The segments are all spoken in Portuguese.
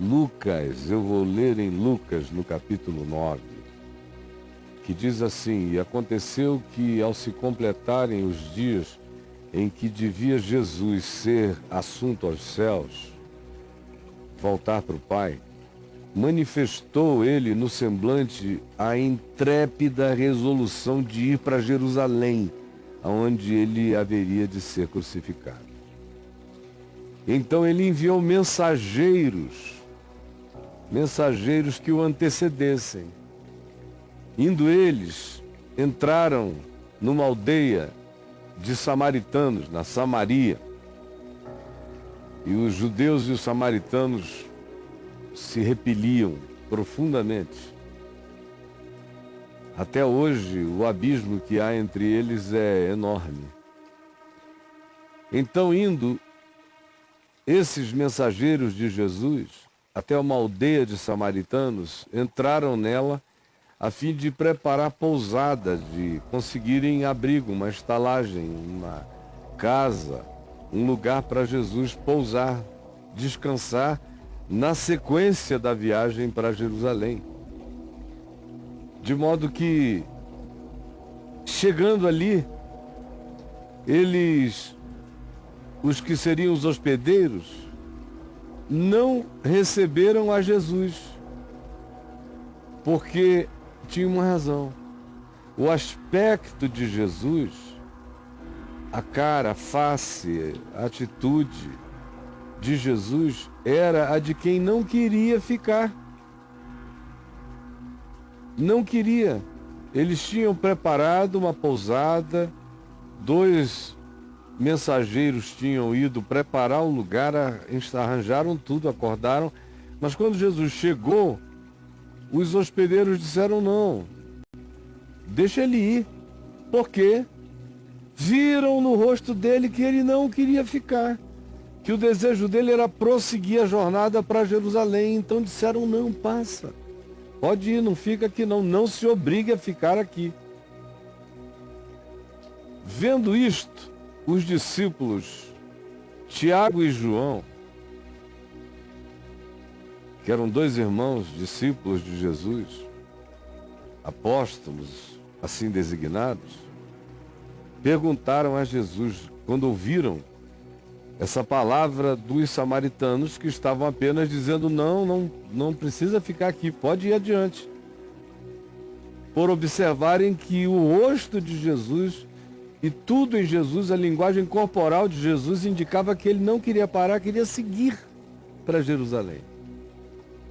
Lucas, eu vou ler em Lucas, no capítulo 9, que diz assim: E aconteceu que, ao se completarem os dias em que devia Jesus ser assunto aos céus, voltar para o Pai, manifestou ele no semblante a intrépida resolução de ir para Jerusalém, aonde ele haveria de ser crucificado. Então ele enviou mensageiros que o antecedessem. Indo eles, entraram numa aldeia de samaritanos, na Samaria. E os judeus e os samaritanos se repeliam profundamente. Até hoje, o abismo que há entre eles é enorme. Então, indo esses mensageiros de Jesus até uma aldeia de samaritanos, entraram nela a fim de preparar pousada, de conseguirem abrigo, uma estalagem, uma casa, um lugar para Jesus pousar, descansar na sequência da viagem para Jerusalém. De modo que, chegando ali, eles, os que seriam os hospedeiros, não receberam a Jesus, porque tinha uma razão. O aspecto de Jesus, a cara, a face, a atitude de Jesus era a de quem não queria ficar. Não queria. Eles tinham preparado uma pousada, 2 mensageiros tinham ido preparar um lugar, arranjaram tudo, acordaram, mas quando Jesus chegou, os hospedeiros disseram não, deixa ele ir, porque viram no rosto dele que ele não queria ficar, que o desejo dele era prosseguir a jornada para Jerusalém. Então disseram não, passa, pode ir, não fica aqui não, não se obrigue a ficar aqui. Vendo isto, os discípulos Tiago e João, que eram 2 irmãos discípulos de Jesus, apóstolos assim designados, perguntaram a Jesus, quando ouviram essa palavra dos samaritanos, que estavam apenas dizendo não precisa ficar aqui, pode ir adiante, por observarem que o rosto de Jesus e tudo em Jesus, a linguagem corporal de Jesus, indicava que ele não queria parar, queria seguir para Jerusalém.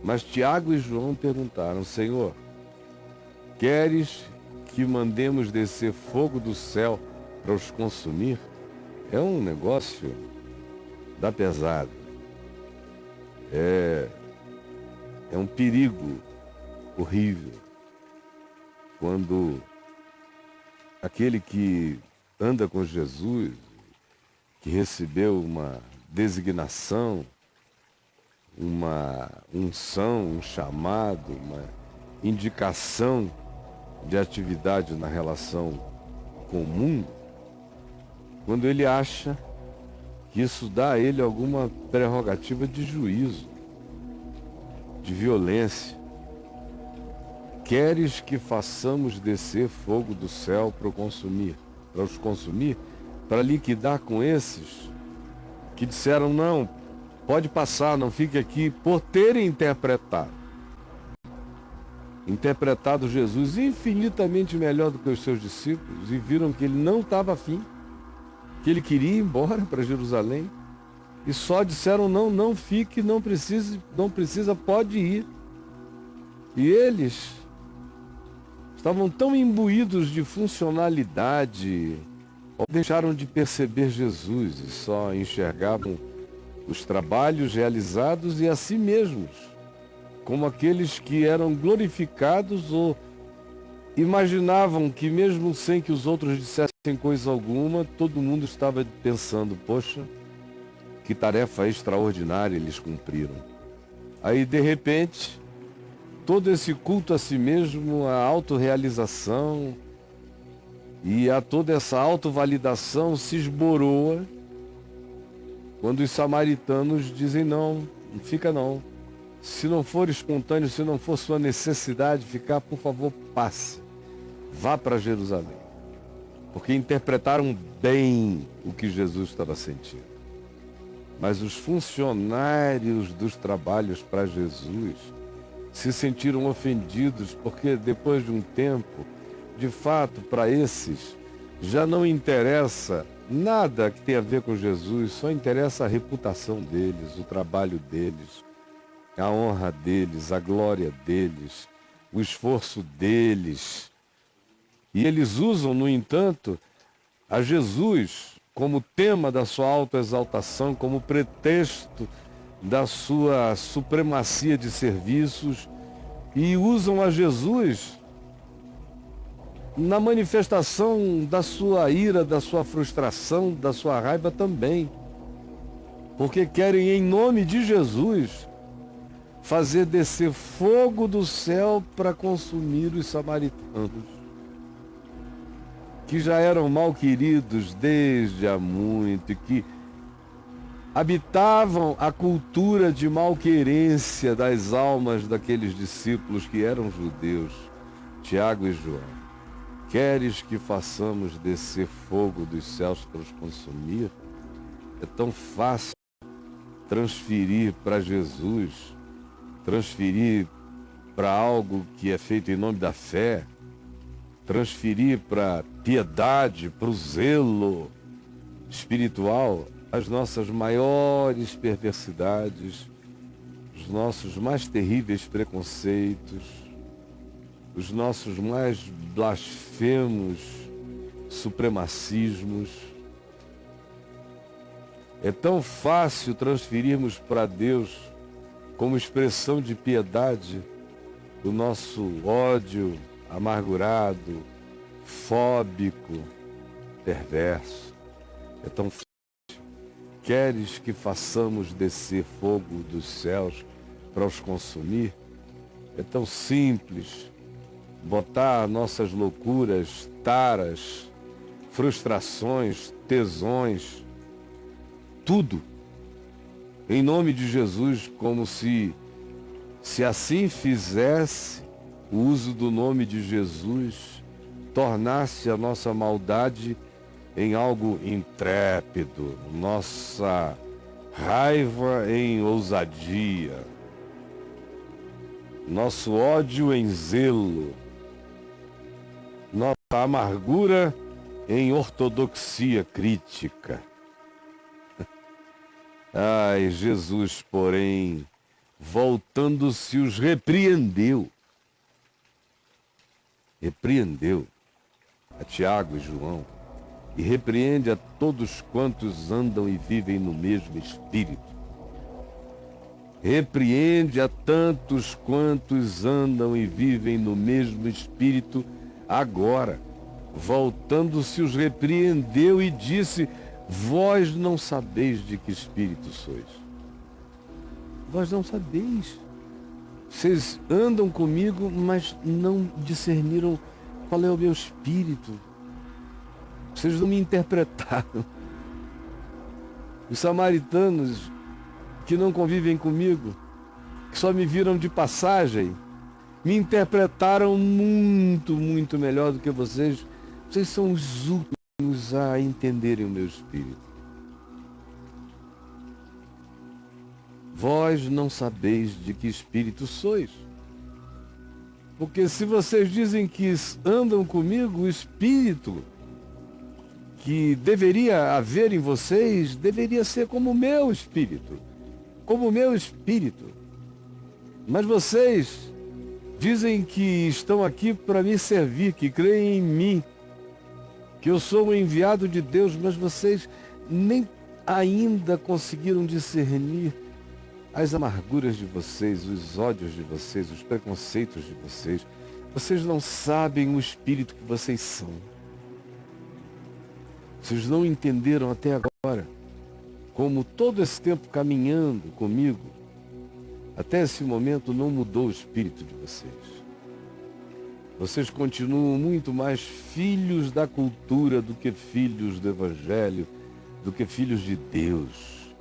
Mas Tiago e João perguntaram: Senhor, queres que mandemos descer fogo do céu para os consumir? É um negócio da pesada. É um perigo horrível quando aquele que anda com Jesus, que recebeu uma designação, uma unção, um chamado, uma indicação de atividade na relação com o mundo, quando ele acha que isso dá a ele alguma prerrogativa de juízo, de violência. Queres que façamos descer fogo do céu para os consumir, para liquidar com esses que disseram não, pode passar, não fique aqui, por terem interpretado Jesus infinitamente melhor do que os seus discípulos, e viram que ele não estava afim, que ele queria ir embora para Jerusalém, e só disseram não fique, não precisa, pode ir. E eles estavam tão imbuídos de funcionalidade, deixaram de perceber Jesus e só enxergavam os trabalhos realizados e a si mesmos como aqueles que eram glorificados, ou imaginavam que mesmo sem que os outros dissessem coisa alguma, todo mundo estava pensando: poxa, que tarefa extraordinária eles cumpriram. Aí, de repente, todo esse culto a si mesmo, a autorrealização e a toda essa autovalidação se esboroa quando os samaritanos dizem não fica não, Se não for espontâneo, se não for sua necessidade ficar, por favor, passe. Vá para Jerusalém. Porque interpretaram bem o que Jesus estava sentindo. Mas os funcionários dos trabalhos para Jesus se sentiram ofendidos, porque depois de um tempo, de fato, para esses, já não interessa nada que tenha a ver com Jesus, só interessa a reputação deles, o trabalho deles, a honra deles, a glória deles, o esforço deles. E eles usam, no entanto, a Jesus como tema da sua autoexaltação, como pretexto da sua supremacia de serviços, e usam a Jesus na manifestação da sua ira, da sua frustração, da sua raiva também. Porque querem, em nome de Jesus, fazer descer fogo do céu para consumir os samaritanos, que já eram mal queridos desde há muito, e que habitavam a cultura de malquerência das almas daqueles discípulos que eram judeus, Tiago e João. Queres que façamos descer fogo dos céus para os consumir? É tão fácil transferir para Jesus, transferir para algo que é feito em nome da fé, transferir para piedade, para o zelo espiritual, as nossas maiores perversidades, os nossos mais terríveis preconceitos, os nossos mais blasfemos supremacismos. É tão fácil transferirmos para Deus, como expressão de piedade, o nosso ódio amargurado, fóbico, perverso. É tão fácil. Queres que façamos descer fogo dos céus para os consumir? É tão simples botar nossas loucuras, taras, frustrações, tesões, tudo em nome de Jesus, como se assim fizesse, o uso do nome de Jesus tornasse a nossa maldade em algo intrépido, nossa raiva em ousadia, nosso ódio em zelo, nossa amargura em ortodoxia crítica. Ai, Jesus, porém, voltando-se, os repreendeu. Repreendeu a Tiago e João, e repreende a todos quantos andam e vivem no mesmo espírito. Repreende a tantos quantos andam e vivem no mesmo espírito agora. Voltando-se, os repreendeu e disse: vós não sabeis de que espírito sois. Vós não sabeis. Vocês andam comigo, mas não discerniram qual é o meu espírito. Vocês não me interpretaram. Os samaritanos que não convivem comigo, que só me viram de passagem, me interpretaram muito, muito melhor do que vocês. Vocês são os últimos a entenderem o meu espírito. Vós não sabeis de que espírito sois. Porque se vocês dizem que andam comigo, o espírito que deveria haver em vocês deveria ser como o meu espírito. Como o meu espírito. Mas vocês dizem que estão aqui para me servir, que creem em mim, que eu sou o enviado de Deus, mas vocês nem ainda conseguiram discernir as amarguras de vocês, os ódios de vocês, os preconceitos de vocês. Vocês não sabem o espírito que vocês são. Vocês não entenderam até agora como todo esse tempo caminhando comigo, até esse momento não mudou o espírito de vocês. Vocês continuam muito mais filhos da cultura do que filhos do Evangelho, do que filhos de Deus,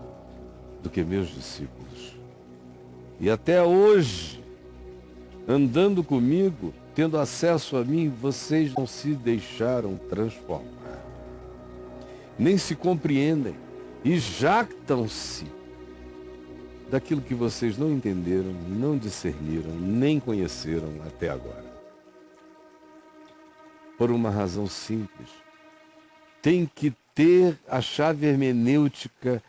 do que meus discípulos. E até hoje, andando comigo, tendo acesso a mim, vocês não se deixaram transformar, nem se compreendem e jactam-se daquilo que vocês não entenderam, não discerniram, nem conheceram até agora. Por uma razão simples. Tem que ter a chave hermenêutica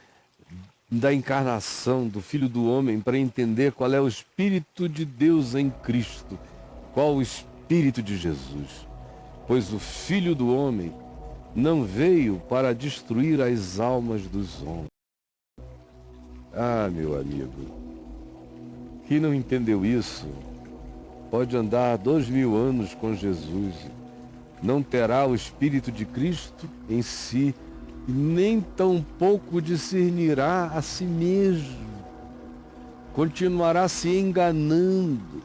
da encarnação do Filho do Homem para entender qual é o Espírito de Deus em Cristo, qual o Espírito de Jesus. Pois o Filho do Homem não veio para destruir as almas dos homens. Ah, meu amigo, quem não entendeu isso pode andar 2000 anos com Jesus, não terá o Espírito de Cristo em si, e nem tampouco discernirá a si mesmo. Continuará se enganando,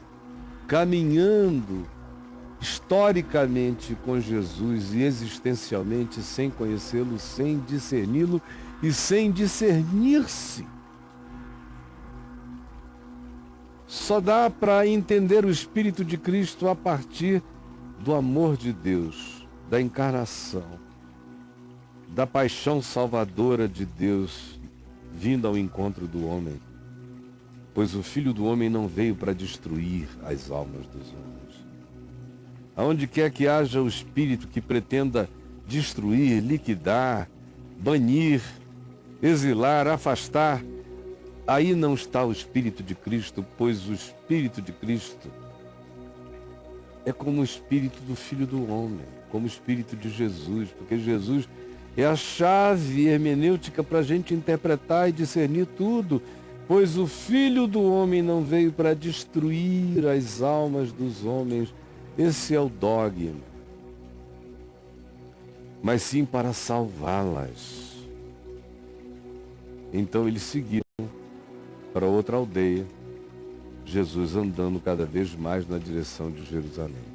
caminhando historicamente com Jesus e existencialmente sem conhecê-lo, sem discerni-lo e sem discernir-se. Só dá para entender o Espírito de Cristo a partir do amor de Deus, da encarnação, da paixão salvadora de Deus vindo ao encontro do homem. Pois o Filho do Homem não veio para destruir as almas dos homens. Aonde quer que haja o Espírito que pretenda destruir, liquidar, banir, exilar, afastar, aí não está o Espírito de Cristo, pois o Espírito de Cristo é como o Espírito do Filho do Homem, como o Espírito de Jesus, porque Jesus é a chave hermenêutica para a gente interpretar e discernir tudo, pois o Filho do Homem não veio para destruir as almas dos homens, esse é o dogma, mas sim para salvá-las. Então eles seguiram para outra aldeia, Jesus andando cada vez mais na direção de Jerusalém.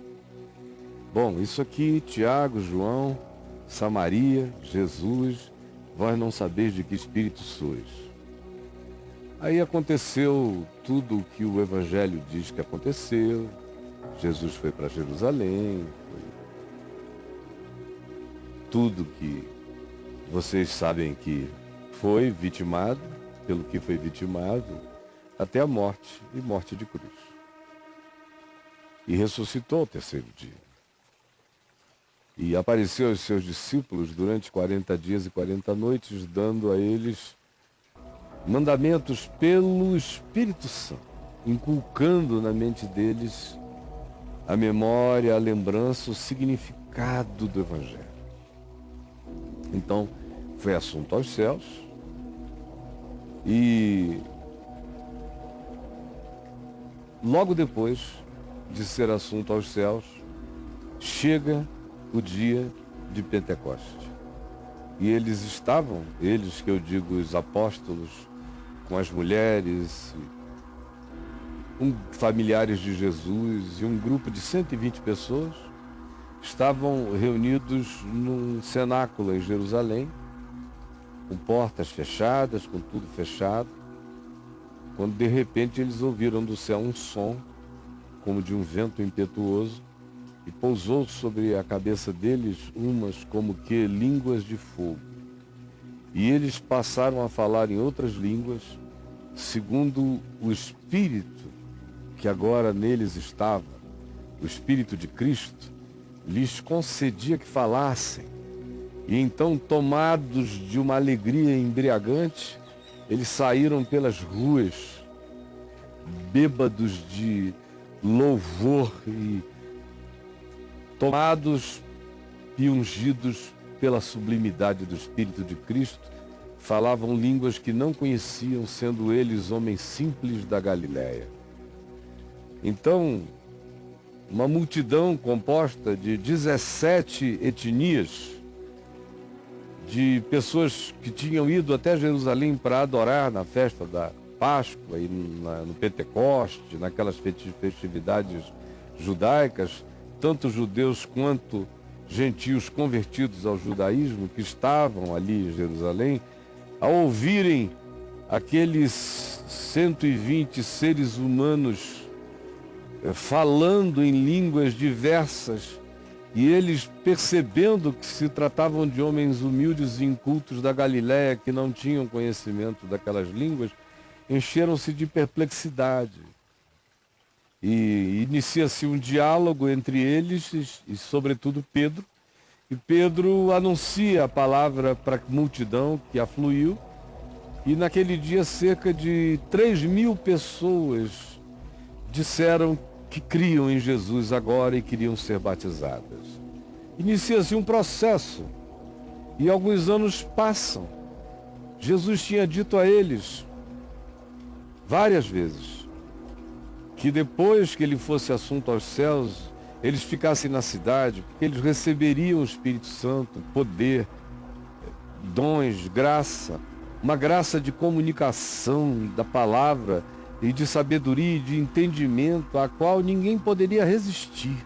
Bom, isso aqui, Tiago, João, Samaria, Jesus, vós não sabeis de que espírito sois. Aí aconteceu tudo o que o Evangelho diz que aconteceu. Jesus foi para Jerusalém, foi tudo que vocês sabem que foi vitimado, pelo que foi vitimado, até a morte, e morte de cruz. E ressuscitou ao terceiro dia. E apareceu aos seus discípulos durante 40 dias e 40 noites, dando a eles mandamentos pelo Espírito Santo, inculcando na mente deles a memória, a lembrança, o significado do Evangelho. Então, foi assunto aos céus e logo depois de ser assunto aos céus, chega o dia de Pentecoste. E eles estavam, eles que eu digo os apóstolos, com as mulheres, familiares de Jesus e um grupo de 120 pessoas, estavam reunidos num cenáculo em Jerusalém, com portas fechadas, com tudo fechado, quando de repente eles ouviram do céu um som, como de um vento impetuoso, e pousou sobre a cabeça deles umas como que línguas de fogo. E eles passaram a falar em outras línguas, segundo o Espírito que agora neles estava, o Espírito de Cristo, lhes concedia que falassem. E então, tomados de uma alegria embriagante, eles saíram pelas ruas, bêbados de louvor e tomados e ungidos pela sublimidade do Espírito de Cristo, falavam línguas que não conheciam, sendo eles homens simples da Galiléia. Então, uma multidão composta de 17 etnias, de pessoas que tinham ido até Jerusalém para adorar na festa da Páscoa e no Pentecoste, naquelas festividades judaicas, tanto judeus quanto gentios convertidos ao judaísmo que estavam ali em Jerusalém, ao ouvirem aqueles 120 seres humanos falando em línguas diversas, e eles, percebendo que se tratavam de homens humildes e incultos da Galiléia, que não tinham conhecimento daquelas línguas, encheram-se de perplexidade. E inicia-se um diálogo entre eles e, sobretudo, Pedro. E Pedro anuncia a palavra para a multidão que afluiu. E naquele dia cerca de 3.000 pessoas disseram que criam em Jesus agora e queriam ser batizadas. Inicia-se um processo e alguns anos passam. Jesus tinha dito a eles várias vezes que depois que ele fosse assunto aos céus, eles ficassem na cidade, porque eles receberiam o Espírito Santo, poder, dons, graça, uma graça de comunicação da palavra e de sabedoria e de entendimento a qual ninguém poderia resistir.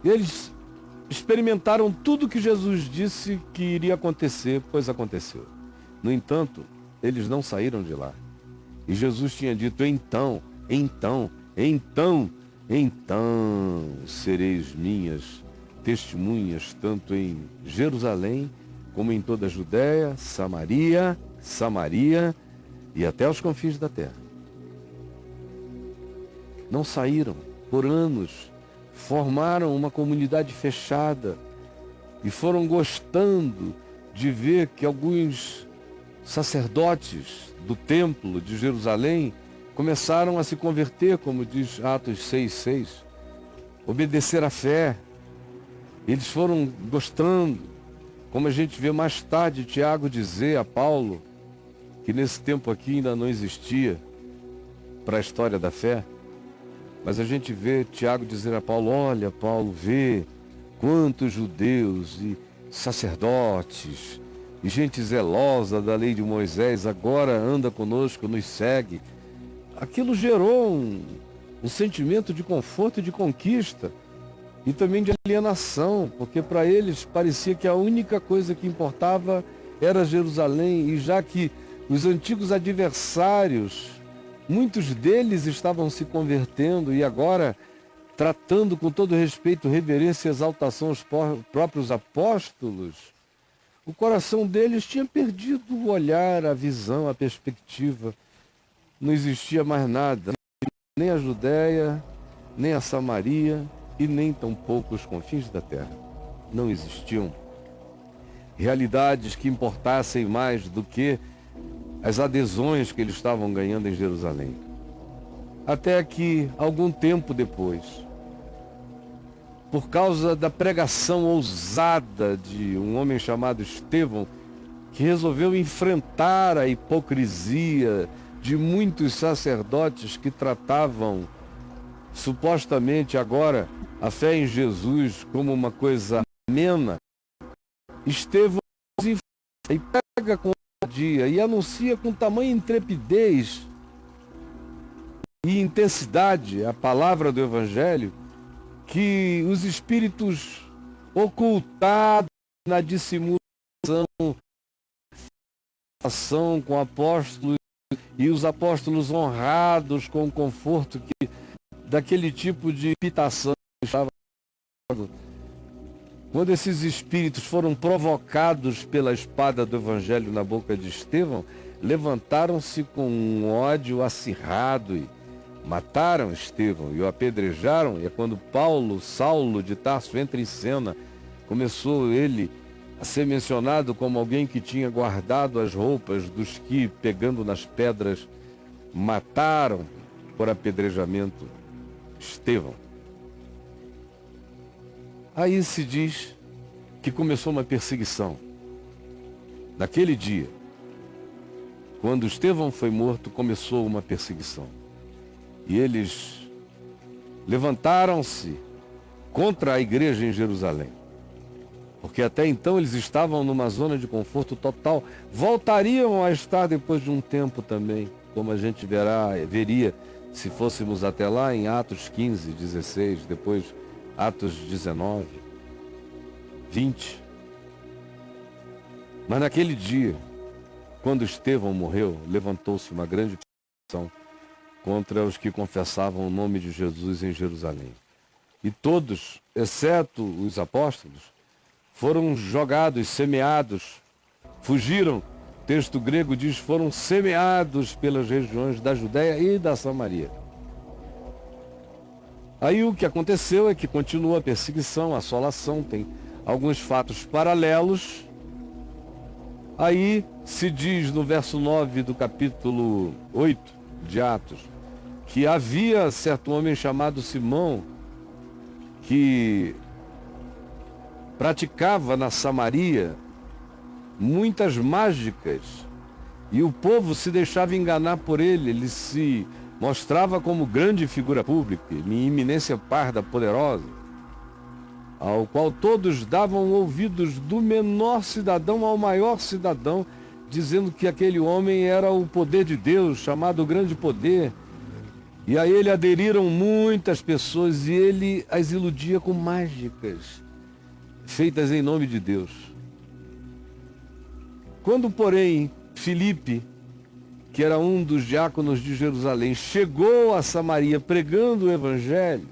Eles experimentaram tudo que Jesus disse que iria acontecer, pois aconteceu. No entanto, eles não saíram de lá. E Jesus tinha dito: então sereis minhas testemunhas, tanto em Jerusalém, como em toda a Judéia, Samaria e até os confins da terra. Não saíram por anos, formaram uma comunidade fechada e foram gostando de ver que alguns sacerdotes do templo de Jerusalém começaram a se converter, como diz Atos 6:6, obedecer à fé. Eles foram gostando, como a gente vê mais tarde Tiago dizer a Paulo, que nesse tempo aqui ainda não existia para a história da fé, mas a gente vê Tiago dizer a Paulo: olha, Paulo, vê quantos judeus e sacerdotes e gente zelosa da lei de Moisés agora anda conosco, nos segue. Aquilo gerou um sentimento de conforto e de conquista e também de alienação, porque para eles parecia que a única coisa que importava era Jerusalém, e já que os antigos adversários, muitos deles estavam se convertendo e agora tratando com todo respeito, reverência e exaltação os próprios apóstolos, o coração deles tinha perdido o olhar, a visão, a perspectiva. Não existia mais nada, nem a Judéia, nem a Samaria e nem tampouco os confins da terra. Não existiam realidades que importassem mais do que as adesões que eles estavam ganhando em Jerusalém. Até que, algum tempo depois, por causa da pregação ousada de um homem chamado Estevão, que resolveu enfrentar a hipocrisia de muitos sacerdotes que tratavam supostamente agora a fé em Jesus como uma coisa amena, Estevão e pega com dia e anuncia com tamanha intrepidez e intensidade a palavra do Evangelho, que os espíritos ocultados na dissimulação com apóstolos e os apóstolos honrados com o conforto que daquele tipo de imitação estava. Quando esses espíritos foram provocados pela espada do Evangelho na boca de Estevão, levantaram-se com um ódio acirrado e mataram Estevão e o apedrejaram. E é quando Saulo de Tarso entra em cena, começou ele a ser mencionado como alguém que tinha guardado as roupas dos que, pegando nas pedras, mataram por apedrejamento Estevão. Aí se diz que começou uma perseguição. Naquele dia, quando Estevão foi morto, começou uma perseguição. E eles levantaram-se contra a igreja em Jerusalém. Porque até então eles estavam numa zona de conforto total. Voltariam a estar depois de um tempo também, como a gente veria se fôssemos até lá em Atos 15, 16, depois Atos 19, 20. Mas naquele dia, quando Estevão morreu, levantou-se uma grande perseguição contra os que confessavam o nome de Jesus em Jerusalém. E todos, exceto os apóstolos, foram jogados, semeados, fugiram. O texto grego diz, foram semeados pelas regiões da Judéia e da Samaria. Aí o que aconteceu é que continua a perseguição, a assolação, tem alguns fatos paralelos. Aí se diz no verso 9 do capítulo 8 de Atos, que havia certo homem chamado Simão, que praticava na Samaria muitas mágicas, e o povo se deixava enganar por ele. Ele se mostrava como grande figura pública, em iminência parda poderosa, ao qual todos davam ouvidos, do menor cidadão ao maior cidadão, dizendo que aquele homem era o poder de Deus, chamado grande poder. E a ele aderiram muitas pessoas, e ele as iludia com mágicas feitas em nome de Deus. Quando, porém, Filipe, que era um dos diáconos de Jerusalém, chegou a Samaria pregando o evangelho,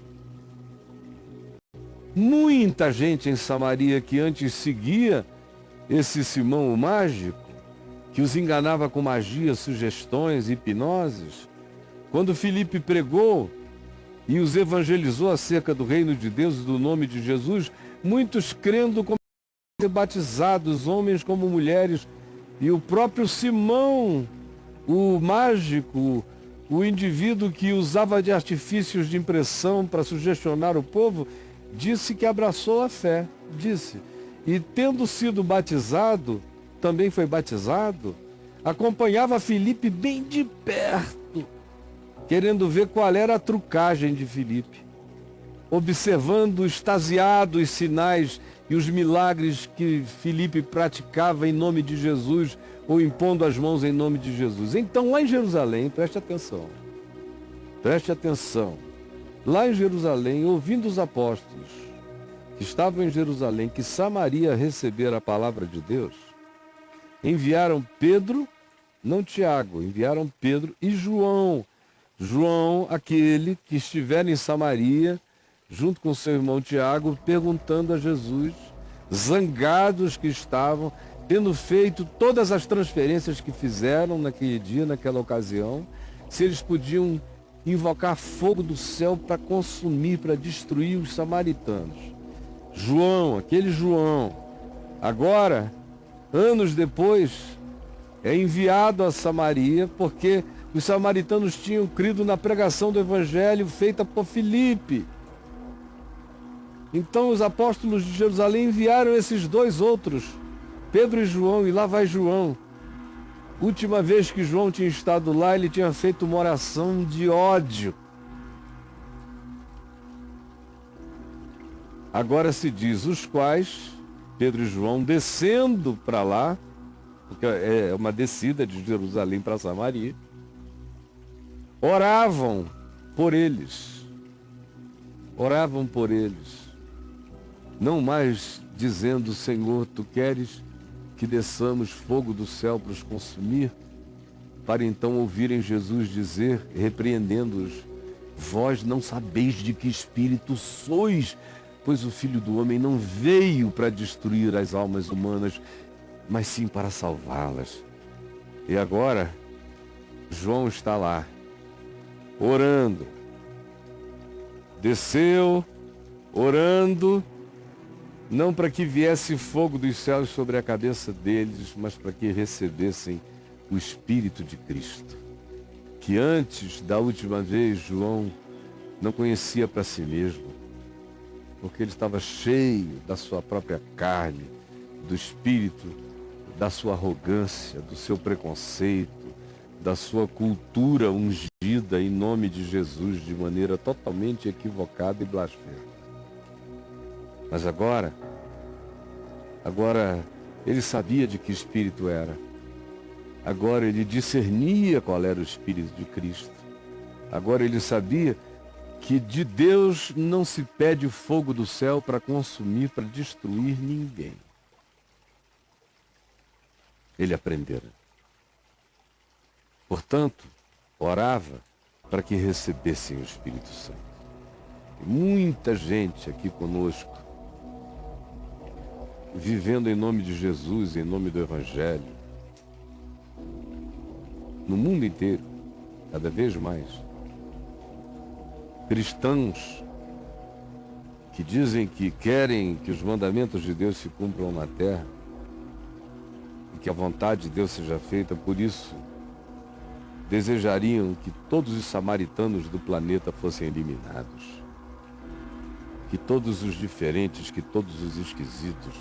muita gente em Samaria que antes seguia esse Simão o mágico, que os enganava com magia, sugestões, hipnoses, quando Filipe pregou e os evangelizou acerca do reino de Deus e do nome de Jesus, muitos crendo começaram a ser batizados, homens como mulheres, e o próprio Simão, o mágico, o indivíduo que usava de artifícios de impressão para sugestionar o povo, disse que abraçou a fé, disse, e tendo sido batizado, também foi batizado, acompanhava Filipe bem de perto, querendo ver qual era a trucagem de Filipe, observando extasiado os sinais e os milagres que Filipe praticava em nome de Jesus, ou impondo as mãos em nome de Jesus. Então, lá em Jerusalém, preste atenção, lá em Jerusalém, ouvindo os apóstolos que estavam em Jerusalém, que Samaria recebera a palavra de Deus, enviaram Pedro, não Tiago, enviaram Pedro e João, aquele que estivera em Samaria, junto com seu irmão Tiago, perguntando a Jesus, zangados que estavam, tendo feito todas as transferências que fizeram naquele dia, naquela ocasião, se eles podiam invocar fogo do céu para consumir, para destruir os samaritanos. João, aquele João, agora, anos depois, é enviado a Samaria, porque os samaritanos tinham crido na pregação do evangelho feita por Filipe. Então os apóstolos de Jerusalém enviaram esses dois outros, Pedro e João, e lá vai João. Última vez que João tinha estado lá, ele tinha feito uma oração de ódio. Agora se diz, os quais, Pedro e João, descendo para lá, porque é uma descida de Jerusalém para Samaria, oravam por eles, não mais dizendo, Senhor, tu queres que desçamos fogo do céu para os consumir, para então ouvirem Jesus dizer, repreendendo-os, vós não sabeis de que espírito sois, pois o Filho do Homem não veio para destruir as almas humanas, mas sim para salvá-las. E agora, João está lá, orando, desceu, orando, não para que viesse fogo dos céus sobre a cabeça deles, mas para que recebessem o Espírito de Cristo, que antes da última vez João não conhecia para si mesmo, porque ele estava cheio da sua própria carne, do espírito, da sua arrogância, do seu preconceito, da sua cultura ungida em nome de Jesus de maneira totalmente equivocada e blasfema. Mas agora ele sabia de que espírito era. Agora ele discernia qual era o Espírito de Cristo. Agora ele sabia que de Deus não se pede fogo do céu para consumir, para destruir ninguém. Ele aprendera. Portanto, orava para que recebessem o Espírito Santo. E muita gente aqui conosco, vivendo em nome de Jesus, em nome do Evangelho, no mundo inteiro, cada vez mais. Cristãos que dizem que querem que os mandamentos de Deus se cumpram na terra e que a vontade de Deus seja feita, por isso desejariam que todos os samaritanos do planeta fossem eliminados, que todos os diferentes, que todos os esquisitos,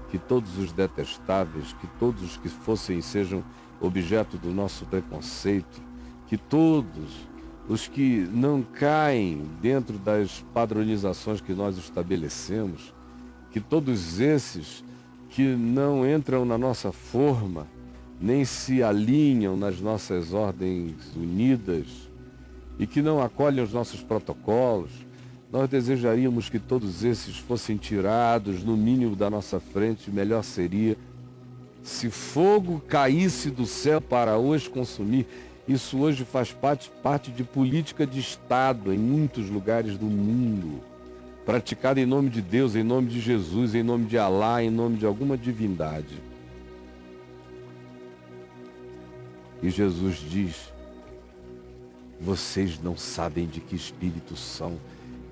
que todos os detestáveis, que todos os que sejam objeto do nosso preconceito, que todos os que não caem dentro das padronizações que nós estabelecemos, que todos esses que não entram na nossa forma, nem se alinham nas nossas ordens unidas e que não acolhem os nossos protocolos, nós desejaríamos que todos esses fossem tirados no mínimo da nossa frente. Melhor seria se fogo caísse do céu para os consumir. Isso hoje faz parte de política de Estado em muitos lugares do mundo, praticada em nome de Deus, em nome de Jesus, em nome de Alá, em nome de alguma divindade. E Jesus diz: vocês não sabem de que espírito são.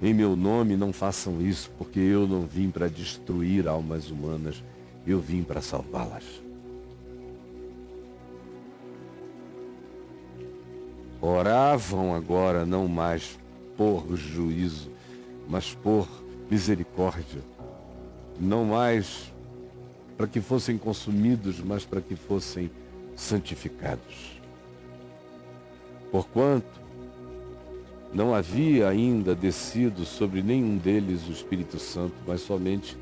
Em meu nome não façam isso, porque eu não vim para destruir almas humanas, eu vim para salvá-las. Oravam agora não mais por juízo, mas por misericórdia. Não mais para que fossem consumidos, mas para que fossem santificados. Porquanto não havia ainda descido sobre nenhum deles o Espírito Santo, mas somente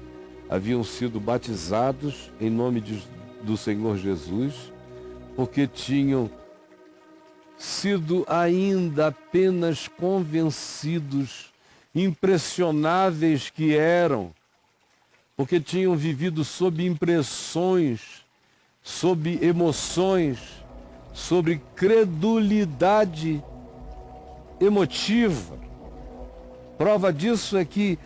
haviam sido batizados em nome do Senhor Jesus, porque tinham sido ainda apenas convencidos, impressionáveis que eram, porque tinham vivido sob impressões, sob emoções, sobre credulidade emotiva. Prova disso é que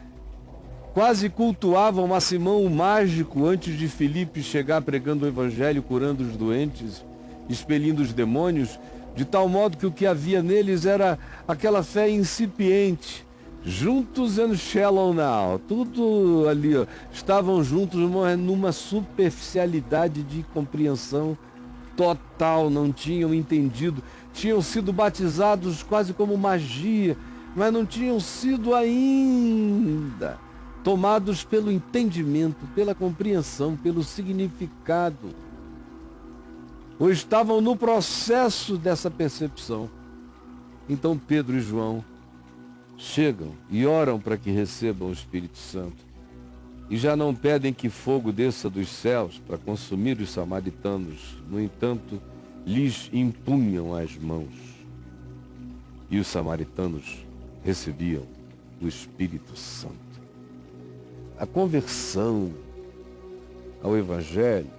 quase cultuavam a Simão o mágico antes de Filipe chegar pregando o Evangelho, curando os doentes, expelindo os demônios, de tal modo que o que havia neles era aquela fé incipiente. Juntos and shallow now, tudo ali, ó, estavam juntos numa superficialidade de compreensão total, não tinham entendido, tinham sido batizados quase como magia, mas não tinham sido ainda tomados pelo entendimento, pela compreensão, pelo significado, ou estavam no processo dessa percepção. Então Pedro e João chegam e oram para que recebam o Espírito Santo. E já não pedem que fogo desça dos céus para consumir os samaritanos. No entanto, lhes impunham as mãos. E os samaritanos recebiam o Espírito Santo. A conversão ao Evangelho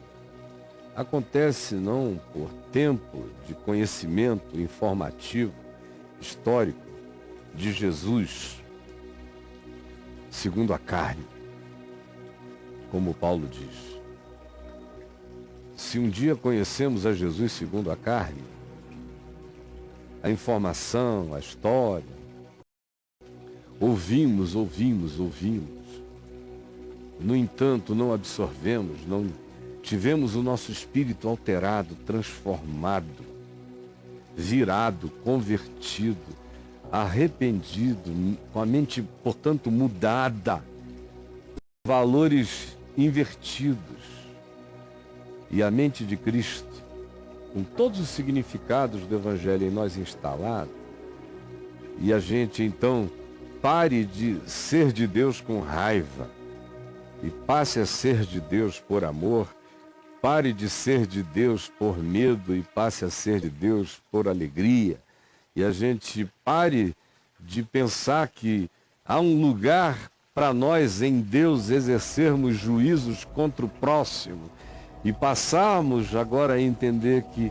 acontece não por tempo de conhecimento informativo, histórico, de Jesus, segundo a carne, como Paulo diz. Se um dia conhecemos a Jesus segundo a carne, a informação, a história, ouvimos, no entanto, não absorvemos, não tivemos o nosso espírito alterado, transformado, virado, convertido, arrependido, com a mente, portanto, mudada, valores invertidos, e a mente de Cristo, com todos os significados do Evangelho em nós instalado, e a gente então pare de ser de Deus com raiva e passe a ser de Deus por amor, pare de ser de Deus por medo e passe a ser de Deus por alegria, e a gente pare de pensar que há um lugar para nós em Deus exercermos juízos contra o próximo e passarmos agora a entender que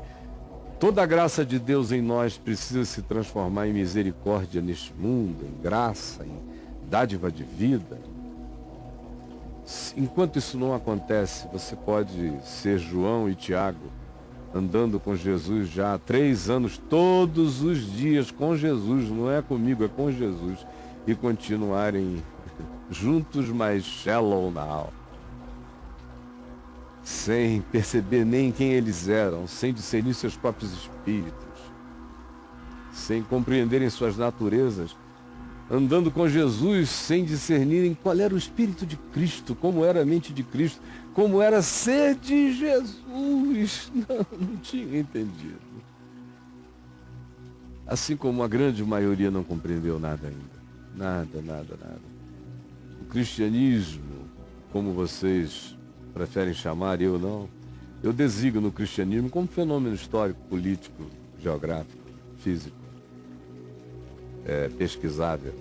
Toda a graça de Deus em nós precisa se transformar em misericórdia neste mundo, em graça, em dádiva de vida. Enquanto isso não acontece, você pode ser João e Tiago, andando com Jesus já há 3 anos, todos os dias com Jesus, não é comigo, é com Jesus, e continuarem juntos, mas shallow now, sem perceber nem quem eles eram, sem discernir seus próprios espíritos, sem compreenderem suas naturezas, andando com Jesus sem discernirem qual era o Espírito de Cristo, como era a mente de Cristo, como era ser de Jesus. Não tinha entendido. Assim como a grande maioria não compreendeu nada ainda. Nada. O cristianismo, como vocês preferem chamar, eu não. Eu designo o cristianismo como fenômeno histórico, político, geográfico, físico, pesquisável.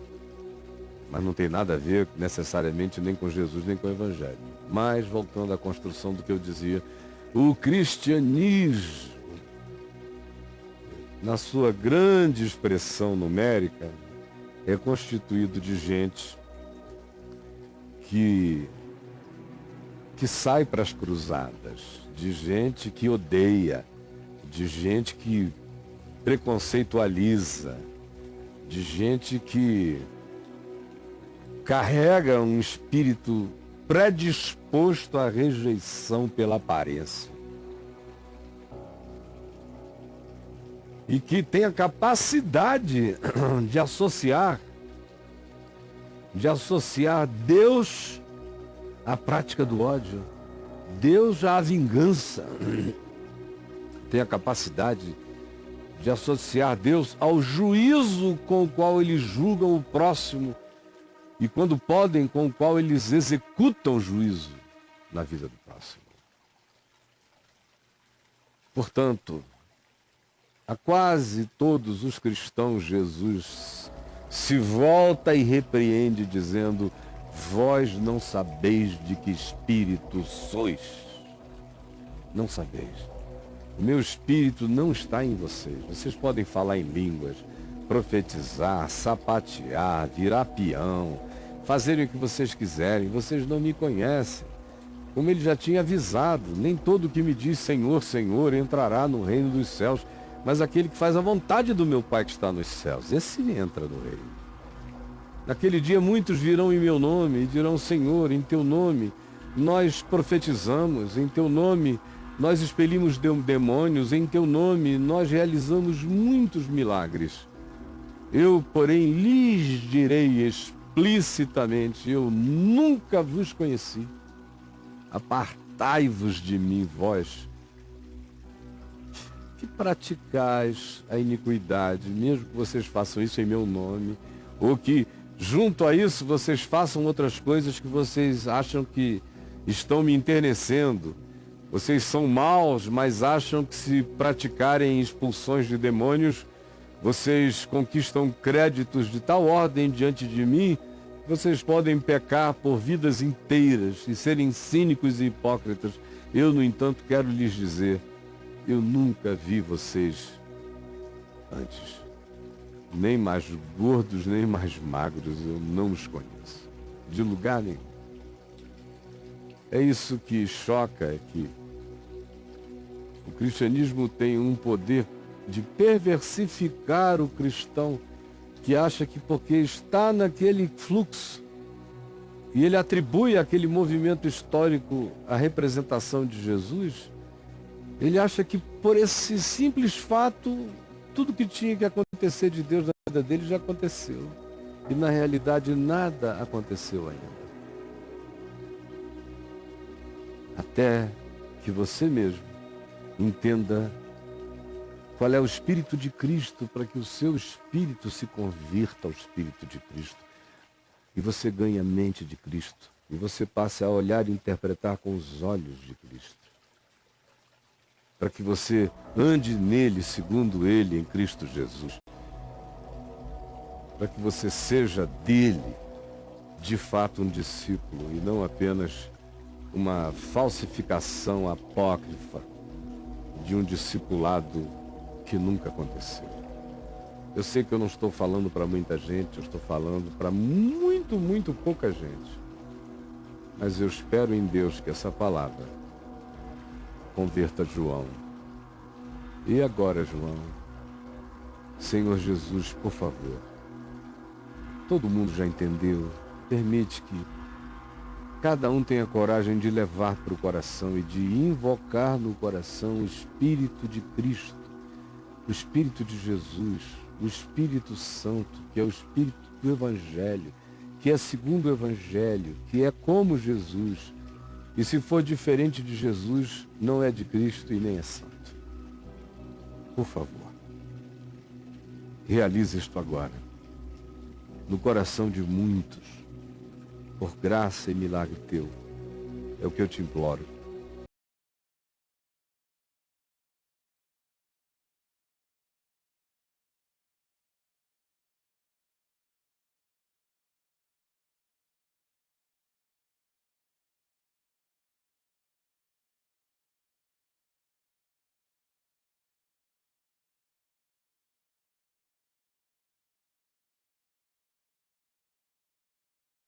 Mas não tem nada a ver necessariamente nem com Jesus, nem com o Evangelho. Mas, voltando à construção do que eu dizia, o cristianismo, na sua grande expressão numérica, é constituído de gente que sai para as cruzadas, de gente que odeia, de gente que preconceitualiza, de gente que carrega um espírito predisposto à rejeição pela aparência. E que tem a capacidade de associar Deus à prática do ódio, Deus à vingança. Tem a capacidade de associar Deus ao juízo com o qual eles julgam o próximo e, quando podem, com o qual eles executam o juízo na vida do próximo. Portanto, a quase todos os cristãos, Jesus se volta e repreende, dizendo: vós não sabeis de que espírito sois. Não sabeis. O meu espírito não está em vocês. Vocês podem falar em línguas, profetizar, sapatear, virar peão, fazerem o que vocês quiserem. Vocês não me conhecem. Como ele já tinha avisado, nem todo que me diz Senhor, Senhor entrará no reino dos céus, mas aquele que faz a vontade do meu Pai que está nos céus, esse entra no reino. Naquele dia muitos virão em meu nome e dirão: Senhor, em teu nome nós profetizamos, em teu nome nós expelimos demônios, em teu nome nós realizamos muitos milagres. Eu, porém, lhes direi explicitamente: eu nunca vos conheci. Apartai-vos de mim, vós que praticais a iniquidade, mesmo que vocês façam isso em meu nome, ou que junto a isso vocês façam outras coisas que vocês acham que estão me enternecendo. Vocês são maus, mas acham que se praticarem expulsões de demônios, vocês conquistam créditos de tal ordem diante de mim, vocês podem pecar por vidas inteiras e serem cínicos e hipócritas. Eu, no entanto, quero lhes dizer: eu nunca vi vocês antes. Nem mais gordos, nem mais magros, eu não os conheço. De lugar nenhum. É isso que choca, é que o cristianismo tem um poder de perversificar o cristão, que acha que porque está naquele fluxo, e ele atribui àquele movimento histórico a representação de Jesus, ele acha que por esse simples fato, tudo que tinha que acontecer de Deus na vida dele já aconteceu. E na realidade nada aconteceu ainda. Até que você mesmo entenda qual é o Espírito de Cristo, para que o seu espírito se convirta ao Espírito de Cristo. E você ganhe a mente de Cristo. E você passe a olhar e interpretar com os olhos de Cristo. Para que você ande nele, segundo ele, em Cristo Jesus. Para que você seja dele, de fato, um discípulo, e não apenas uma falsificação apócrifa de um discipulado que nunca aconteceu. Eu sei que eu não estou falando para muita gente, eu estou falando para muito pouca gente. Mas eu espero em Deus que essa palavra converta João. E agora, João? Senhor Jesus, por favor. Todo mundo já entendeu. Permite que cada um tenha coragem de levar para o coração e de invocar no coração o Espírito de Cristo, o Espírito de Jesus, o Espírito Santo, que é o Espírito do Evangelho, que é segundo o Evangelho, que é como Jesus. E se for diferente de Jesus, não é de Cristo e nem é santo. Por favor, realize isto agora, no coração de muitos, por graça e milagre teu. É o que eu te imploro.